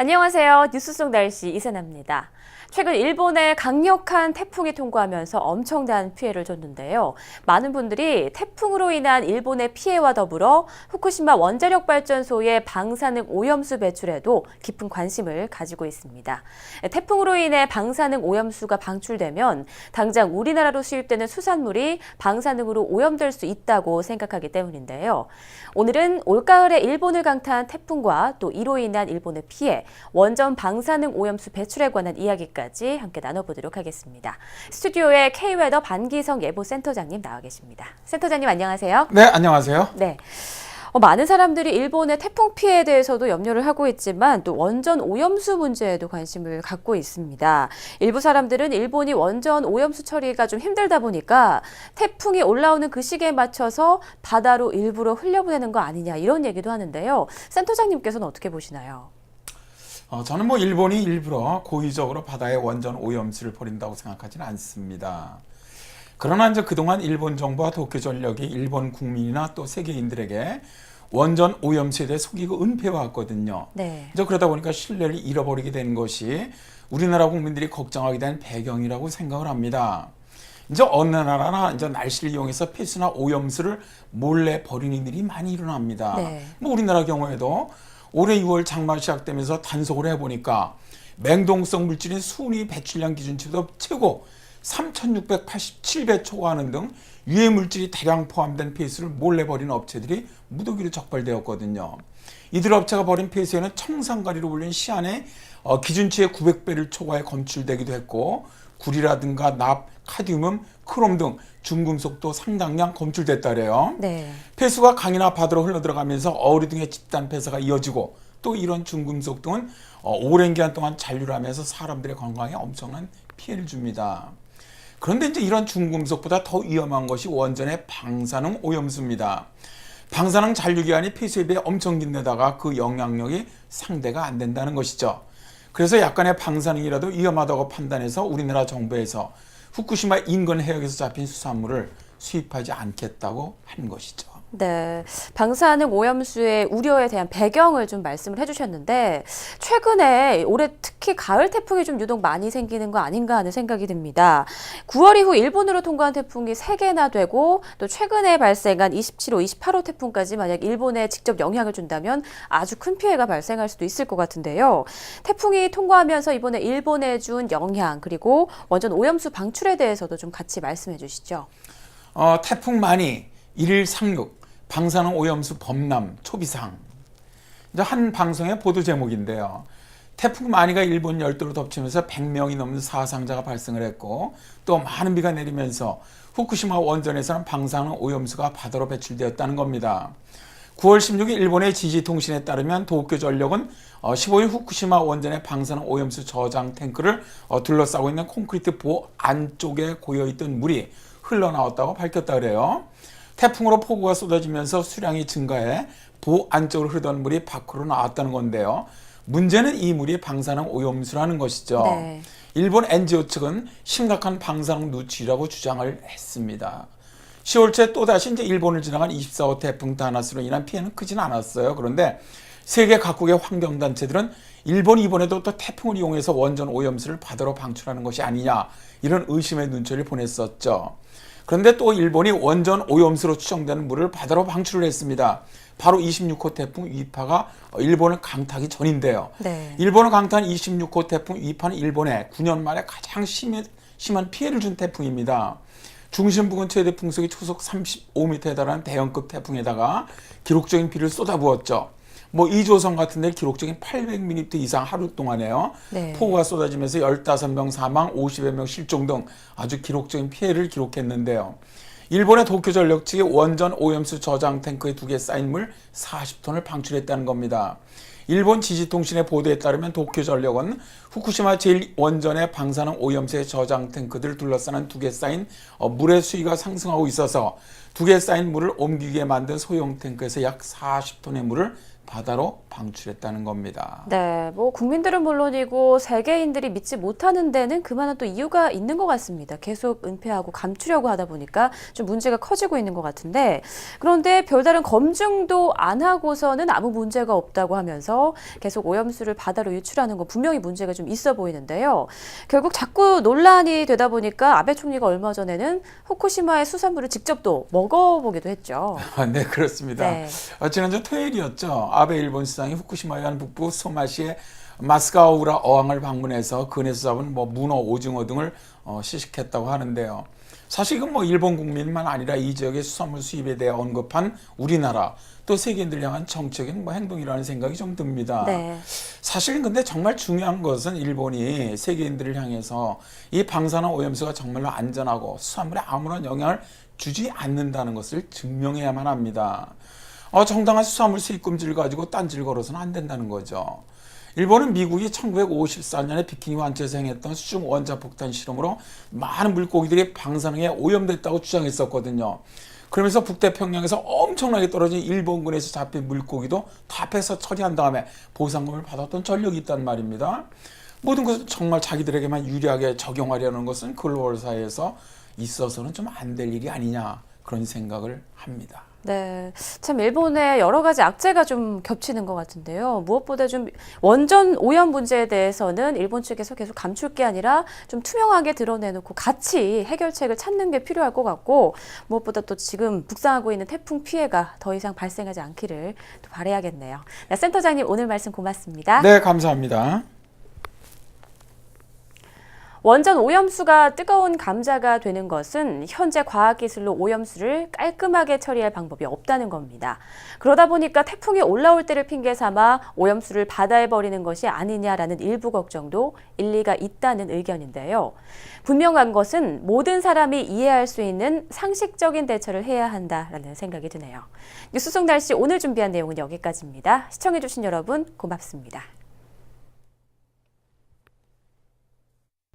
안녕하세요. 뉴스 속 날씨 이세나입니다. 최근 일본에 강력한 태풍이 통과하면서 엄청난 피해를 줬는데요. 많은 분들이 태풍으로 인한 일본의 피해와 더불어 후쿠시마 원자력발전소의 방사능 오염수 배출에도 깊은 관심을 가지고 있습니다. 태풍으로 인해 방사능 오염수가 방출되면 당장 우리나라로 수입되는 수산물이 방사능으로 오염될 수 있다고 생각하기 때문인데요. 오늘은 올가을에 일본을 강타한 태풍과 또 이로 인한 일본의 피해, 원전 방사능 오염수 배출에 관한 이야기까지 함께 나눠보도록 하겠습니다. 스튜디오에 K웨더 반기성 예보센터장님 나와 계십니다. 센터장님 안녕하세요. 네, 안녕하세요. 네. 많은 사람들이 일본의 태풍 피해에 대해서도 염려를 하고 있지만 또 원전 오염수 문제에도 관심을 갖고 있습니다. 일부 사람들은 일본이 원전 오염수 처리가 좀 힘들다 보니까 태풍이 올라오는 그 시기에 맞춰서 바다로 일부러 흘려보내는 거 아니냐 이런 얘기도 하는데요. 센터장님께서는 어떻게 보시나요? 저는 일본이 일부러 고의적으로 바다에 원전 오염수를 버린다고 생각하지는 않습니다. 그러나 이제 그동안 일본 정부와 도쿄전력이 일본 국민이나 또 세계인들에게 원전 오염수에 대해 속이고 은폐해왔거든요. 네. 이제 그러다 보니까 신뢰를 잃어버리게 된 것이 우리나라 국민들이 걱정하게 된 배경이라고 생각을 합니다. 이제 어느 나라나 이제 날씨를 이용해서 폐수나 오염수를 몰래 버리는 일이 많이 일어납니다. 네. 우리나라 경우에도 올해 6월 장마 시작되면서 단속을 해보니까 맹동성 물질인 순위 배출량 기준치보다 최고 3,687배 초과하는 등 유해 물질이 대량 포함된 폐수를 몰래 버리는 업체들이 무더기로 적발되었거든요. 이들 업체가 버린 폐수에는 청산가리로 불리는 시안의 기준치의 900배를 초과해 검출되기도 했고, 구리라든가 납, 카드뮴, 크롬 등 중금속도 상당량 검출됐다래요. 네. 폐수가 강이나 바다로 흘러들어가면서 어뢰 등의 집단 폐사가 이어지고, 또 이런 중금속 등은 오랜 기간 동안 잔류를 하면서 사람들의 건강에 엄청난 피해를 줍니다. 그런데 이제 이런 중금속보다 더 위험한 것이 원전의 방사능 오염수입니다. 방사능 잔류기간이 폐수에 비해 엄청 긴데다가 그 영향력이 상대가 안 된다는 것이죠. 그래서 약간의 방사능이라도 위험하다고 판단해서 우리나라 정부에서 후쿠시마 인근 해역에서 잡힌 수산물을 수입하지 않겠다고 한 것이죠. 네, 방사능 오염수의 우려에 대한 배경을 좀 말씀을 해주셨는데 최근에 올해 특히 가을 태풍이 좀 유독 많이 생기는 거 아닌가 하는 생각이 듭니다. 9월 이후 일본으로 통과한 태풍이 3개나 되고 또 최근에 발생한 27호, 28호 태풍까지 만약 일본에 직접 영향을 준다면 아주 큰 피해가 발생할 수도 있을 것 같은데요. 태풍이 통과하면서 이번에 일본에 준 영향 그리고 원전 오염수 방출에 대해서도 좀 같이 말씀해 주시죠. 태풍 많이, 일일 상륙, 방사능 오염수 범람, 초비상. 이제 한 방송의 보도 제목인데요. 태풍 마니가 일본 열도를 덮치면서 100명이 넘는 사상자가 발생을 했고, 또 많은 비가 내리면서 후쿠시마 원전에서는 방사능 오염수가 바다로 배출되었다는 겁니다. 9월 16일 일본의 지지통신에 따르면 도쿄전력은 15일 후쿠시마 원전의 방사능 오염수 저장 탱크를 둘러싸고 있는 콘크리트 보호 안쪽에 고여있던 물이 흘러나왔다고 밝혔다 그래요. 태풍으로 폭우가 쏟아지면서 수량이 증가해 보 안쪽으로 흐르던 물이 밖으로 나왔다는 건데요. 문제는 이 물이 방사능 오염수라는 것이죠. 네. 일본 NGO 측은 심각한 방사능 누출이라고 주장을 했습니다. 10월 초 또다시 이제 일본을 지나간 24호 태풍 다나스로 인한 피해는 크진 않았어요. 그런데 세계 각국의 환경단체들은 일본이 이번에도 또 태풍을 이용해서 원전 오염수를 바다로 방출하는 것이 아니냐 이런 의심의 눈초리를 보냈었죠. 그런데 또 일본이 원전 오염수로 추정되는 물을 바다로 방출을 했습니다. 바로 26호 태풍 위파가 일본을 강타하기 전인데요. 네. 일본을 강타한 26호 태풍 위파는 일본에 9년 만에 가장 심한 피해를 준 태풍입니다. 중심 부근 최대 풍속이 초속 35m에 달하는 대형급 태풍에다가 기록적인 비를 쏟아부었죠. 이조선 같은 데 기록적인 800mm 이상 하루 동안에요. 네. 폭우가 쏟아지면서 15명 사망, 50여 명 실종 등 아주 기록적인 피해를 기록했는데요. 일본의 도쿄전력 측이 원전 오염수 저장 탱크에 2개 쌓인 물 40톤을 방출했다는 겁니다. 일본 지지통신의 보도에 따르면 도쿄전력은 후쿠시마 제1원전의 방사능 오염수의 저장 탱크들을 둘러싸는 2개 쌓인 물의 수위가 상승하고 있어서 2개 쌓인 물을 옮기게 만든 소형 탱크에서 약 40톤의 물을 바다로 방출했다는 겁니다. 네, 뭐 국민들은 물론이고 세계인들이 믿지 못하는 데는 그만한 또 이유가 있는 것 같습니다. 계속 은폐하고 감추려고 하다 보니까 좀 문제가 커지고 있는 것 같은데, 그런데 별다른 검증도 안 하고서는 아무 문제가 없다고 하면서 계속 오염수를 바다로 유출하는 건 분명히 문제가 좀 있어 보이는데요. 결국 자꾸 논란이 되다 보니까 아베 총리가 얼마 전에는 후쿠시마의 수산물을 직접 또 먹어보기도 했죠. 네, 그렇습니다. 네. 지난주 토요일이었죠. 아베 일본 수상이 후쿠시마현 북부 소마시의 마스가우라 어항을 방문해서 근해에서 잡은 문어, 오징어 등을 시식했다고 하는데요. 사실 이건 일본 국민만 아니라 이 지역의 수산물 수입에 대해 언급한 우리나라 또 세계인들 향한 정책인 행동이라는 생각이 좀 듭니다. 네. 사실 근데 정말 중요한 것은 일본이 세계인들을 향해서 이 방사능 오염수가 정말로 안전하고 수산물에 아무런 영향을 주지 않는다는 것을 증명해야만 합니다. 정당한 수산물 수입 금지를 가지고 딴지를 걸어서는 안 된다는 거죠. 일본은 미국이 1954년에 비키니 완주에서 행했던 수중 원자폭탄 실험으로 많은 물고기들이 방사능에 오염됐다고 주장했었거든요. 그러면서 북태평양에서 엄청나게 떨어진 일본군에서 잡힌 물고기도 다 패서 처리한 다음에 보상금을 받았던 전력이 있단 말입니다. 모든 것을 정말 자기들에게만 유리하게 적용하려는 것은 글로벌 사회에서 있어서는 좀 안 될 일이 아니냐, 그런 생각을 합니다. 네, 참 일본의 여러 가지 악재가 좀 겹치는 것 같은데요. 무엇보다 좀 원전 오염 문제에 대해서는 일본 측에서 계속 감출 게 아니라 좀 투명하게 드러내놓고 같이 해결책을 찾는 게 필요할 것 같고, 무엇보다 또 지금 북상하고 있는 태풍 피해가 더 이상 발생하지 않기를 또 바라야겠네요. 네, 센터장님 오늘 말씀 고맙습니다. 네, 감사합니다. 원전 오염수가 뜨거운 감자가 되는 것은 현재 과학기술로 오염수를 깔끔하게 처리할 방법이 없다는 겁니다. 그러다 보니까 태풍이 올라올 때를 핑계 삼아 오염수를 바다에 버리는 것이 아니냐라는 일부 걱정도 일리가 있다는 의견인데요. 분명한 것은 모든 사람이 이해할 수 있는 상식적인 대처를 해야 한다라는 생각이 드네요. 뉴스 속 날씨 오늘 준비한 내용은 여기까지입니다. 시청해주신 여러분 고맙습니다.